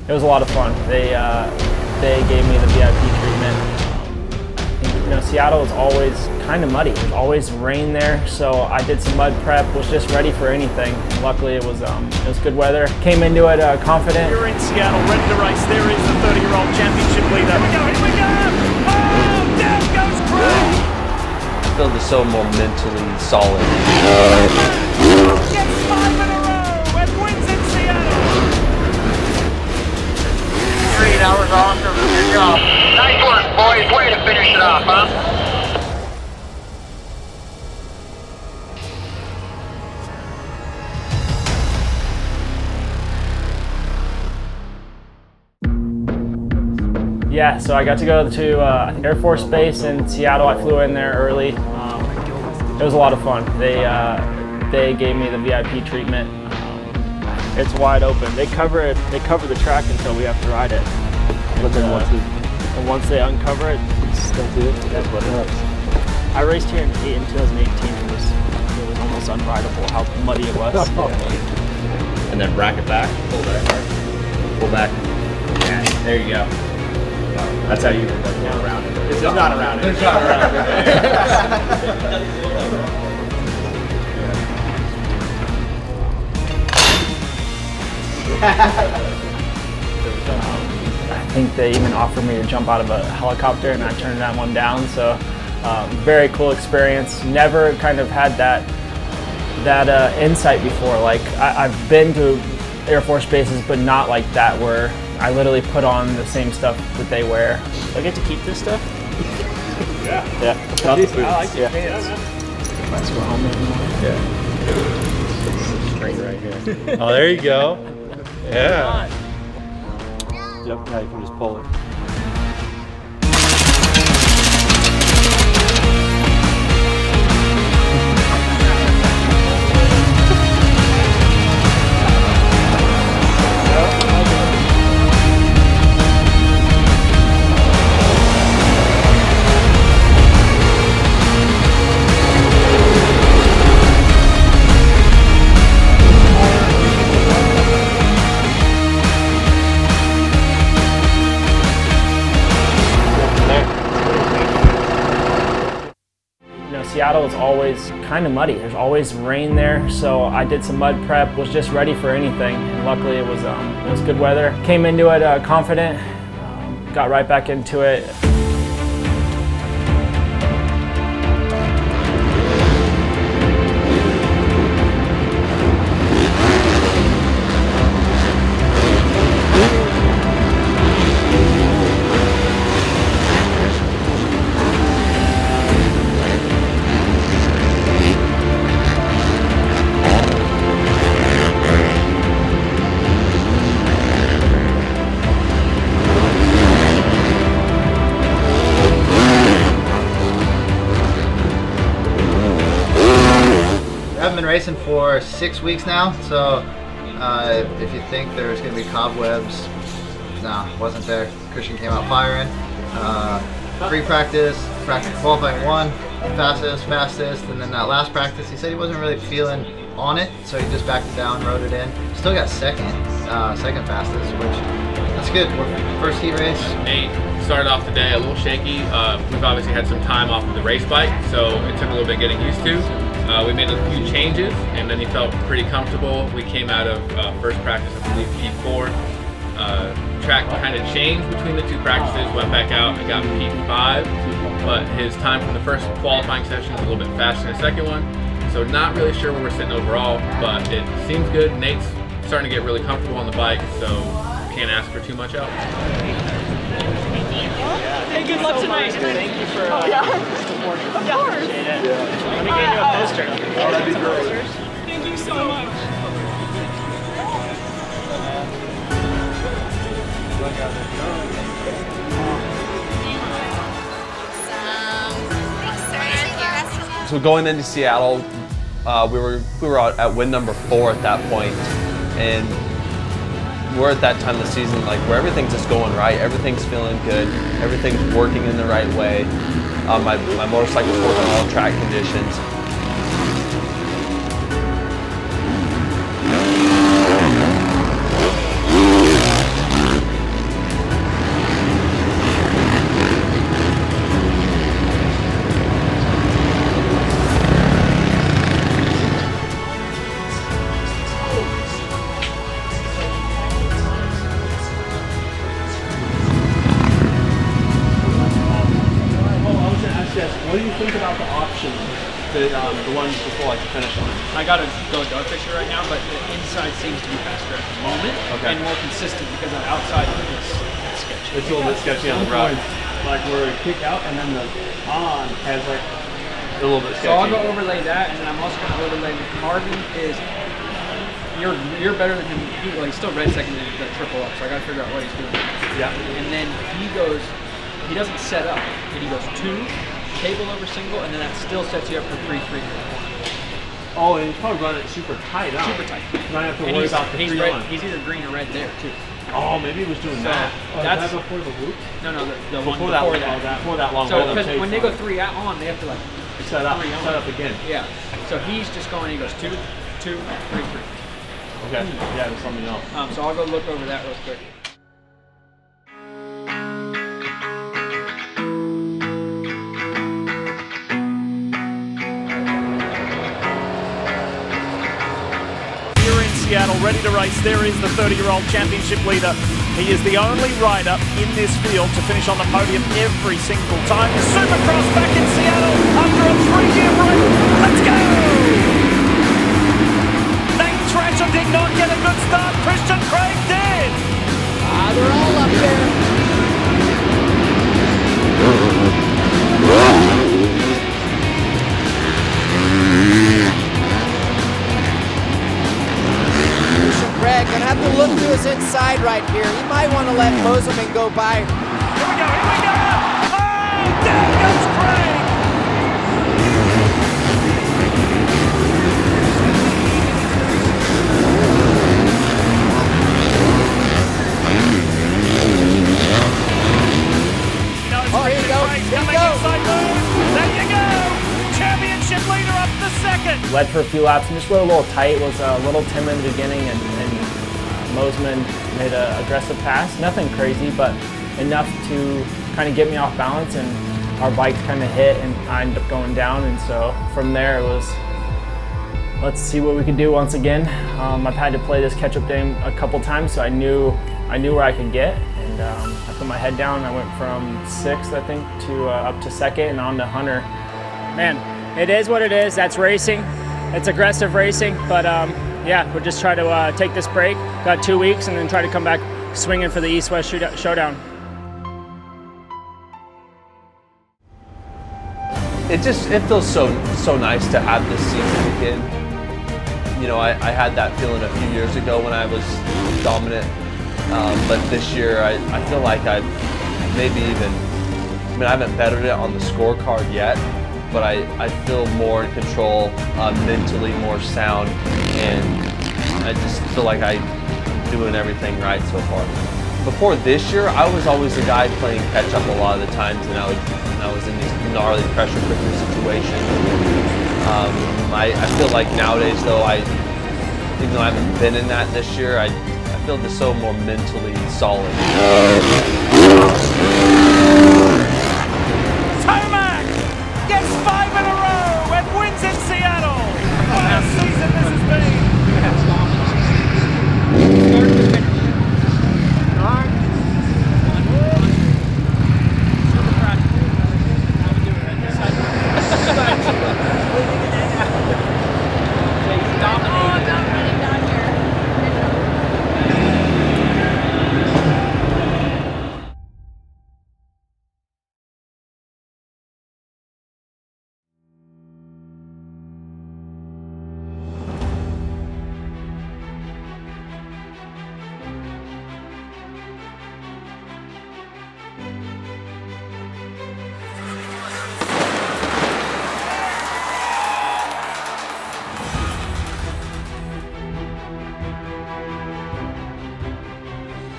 It was a lot of fun. They gave me the VIP treatment. You know, Seattle is always kind of muddy. There's always rain there, so I did some mud prep, was just ready for anything. And luckily, it was good weather. Came into it confident. You're in Seattle, ready to race. There is the 30-year-old championship leader. Here we go! Oh, down goes Craig! I feel just so mentally solid. Gets 5 in a row and wins in Seattle. 3 hours awesome. Good job. Nice work, boys. Way to finish it off, huh? Yeah, so I got to go to Air Force Base in Seattle. I flew in there early. It was a lot of fun. They gave me the VIP treatment. It's wide open. They cover the track until we have to ride it. But then once they uncover it, that's what it is. I raced here in 2018. It was almost unrideable how muddy it was. And then rack it back, pull back hard. Pull back. Yeah, there you go. That's how you go around it. There's not around it. There's not around it. I think they even offered me to jump out of a helicopter, and I turned that one down. So very cool experience. Never kind of had that insight before. Like I've been to Air Force bases, but not like that, where I literally put on the same stuff that they wear. Do I get to keep this stuff? Yeah. Yeah. I like your pants. That's what I'm in. Yeah. String right here. Oh, there you go. Yeah. Yep, now you can just pull it. Seattle is always kind of muddy. There's always rain there, so I did some mud prep, was just ready for anything. And luckily, it was good weather. Came into it confident, got right back into it. I've been racing for 6 weeks now, so if you think there's going to be cobwebs, no, wasn't there. Christian came out firing. Free practice qualifying 1, fastest, and then that last practice he said he wasn't really feeling on it, so he just backed it down, rode it in. Still got second fastest, which that's good. First heat race. Nate started off the day a little shaky. We've obviously had some time off of the race bike, so it took a little bit getting used to. We made a few changes, and then he felt pretty comfortable. We came out of first practice, I believe P4. Track kind of changed between the two practices, went back out and got P5, but his time from the first qualifying session was a little bit faster than the second one. So not really sure where we're sitting overall, but it seems good. Nate's starting to get really comfortable on the bike, so can't ask for too much else. Hey, good luck tonight. Thank you for Of course. Let me get you a poster. Oh, that'd be great. Thank you so much. So going into Seattle, we were out at win number 4 at that point, and we're at that time of the season like where everything's just going right, everything's feeling good, everything's working in the right way. My motorcycle's working on all track conditions. the one before, like the finish line? I gotta go dog fisher right now, but the inside seems to be faster at the moment and more consistent because the outside is sketchy. It's a little bit sketchy on the route. Like where it kick out and then the on has like A little bit sketchy. So I'll go overlay that, and then I'm also gonna overlay Marvin is. You're better than him. He's still red second in the triple up, so I gotta figure out what he's doing. Yeah. And then he doesn't set up, and he goes 2, table over single, and then that still sets you up for 3-3. Oh, and he's probably running it super tight out. Super tight. Not have to And worry about the he's 3 red, on. he's either green or red there too. Oh, maybe he was doing that. oh, That's is that before the loop? no, the one Before before that. that. Before that long So rhythm because chase when they go line. 3 out on, they have to like set up 3 on. again. Yeah. So he's just going. He goes 2, 2, 3, 3. Okay. Yeah, just let me know. So I'll go look over that real quick. Here in Seattle, ready to race, there is the 30-year-old championship leader. He is the only rider in this field to finish on the podium every single time. Supercross back in Seattle after a 3-year break. Let's go! Thrasher did not get a good start. Christian Craig did. They're all up there. Christian Craig gonna have to look to his inside right here. He might want to let Moselman go by. Here we go. Here we go. Oh, down goes Craig. Oh, here you go. Here you go. There you go. Championship leader up the second. Led for a few laps and just rode a little tight, was a little timid in the beginning, and Mosman made an aggressive pass. Nothing crazy, but enough to kind of get me off balance, and our bikes kind of hit and I ended up going down, and so from there it was, let's see what we could do once again. I've had to play this catch-up game a couple times, so I knew where I could get, and I put my head down. I went from 6th, I think, to up to 2nd and on to Hunter. Man, it is what it is. That's racing. It's aggressive racing, but yeah, we'll just try to take this break. Got 2 weeks, and then try to come back swinging for the East-West Showdown. It feels so nice to have this season again. You know, I had that feeling a few years ago when I was dominant, but this year I feel like I haven't bettered it on the scorecard yet, but I feel more in control, mentally more sound, and I just feel like I'm doing everything right so far. Before this year, I was always the guy playing catch up a lot of the times, and I was in these gnarly pressure cooker situations. I feel like nowadays, though, even though I haven't been in that this year, I feel just so more mentally solid. Tomac gets 5 in a row and wins in Seattle. What a season this has been.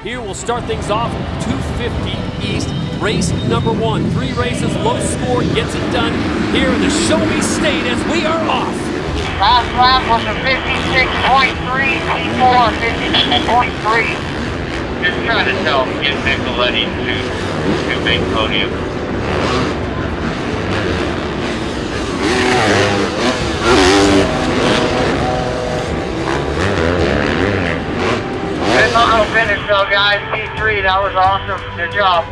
Here we'll start things off, 250 East, race number 1. 3 races, low score gets it done here in the Show Me State as we are off. Last lap was a 56.3, P4 56.3. Just trying to tell get Nicoletti to make podium. Good little finish though, guys. P3, that was awesome. Good job.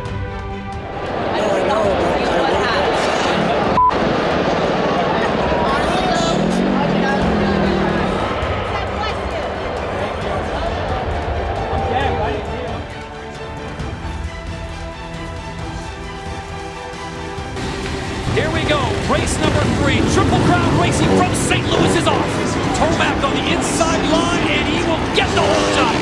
referee. Triple Crown Racing from St. Louis is off. Tomac on the inside line, and he will get the whole shot.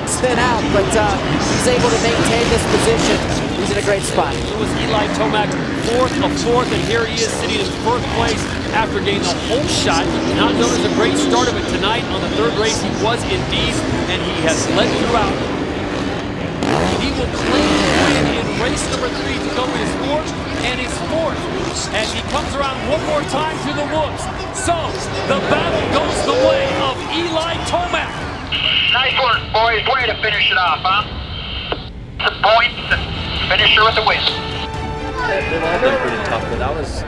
Spin out, but he's able to maintain this position. He's in a great spot. It was Eli Tomac, fourth, and here he is sitting in first place after getting the whole shot. Not known as a great start of it tonight. On the third race, he was indeed, and he has led throughout. He will claim the win in race number 3 to go his fourth and his fourth as he comes around one more time through the woods. So the battle goes the way of Eli Tomac. Nice work, boys. Way to finish it off, huh? The points and finisher with the win. They've all been pretty tough, but that was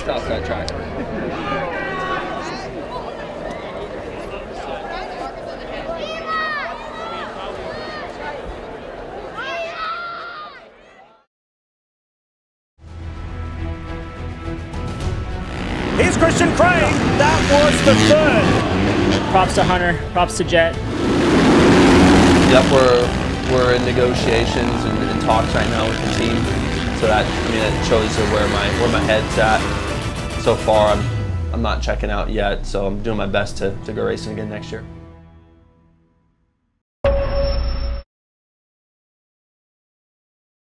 tough, that track. Here's Christian Craig. That was the third. Props to Hunter, props to Jet. Yep, we're in negotiations and talks right now with the team. So that, I mean, it shows you where my head's at. So far, I'm not checking out yet. So I'm doing my best to go racing again next year.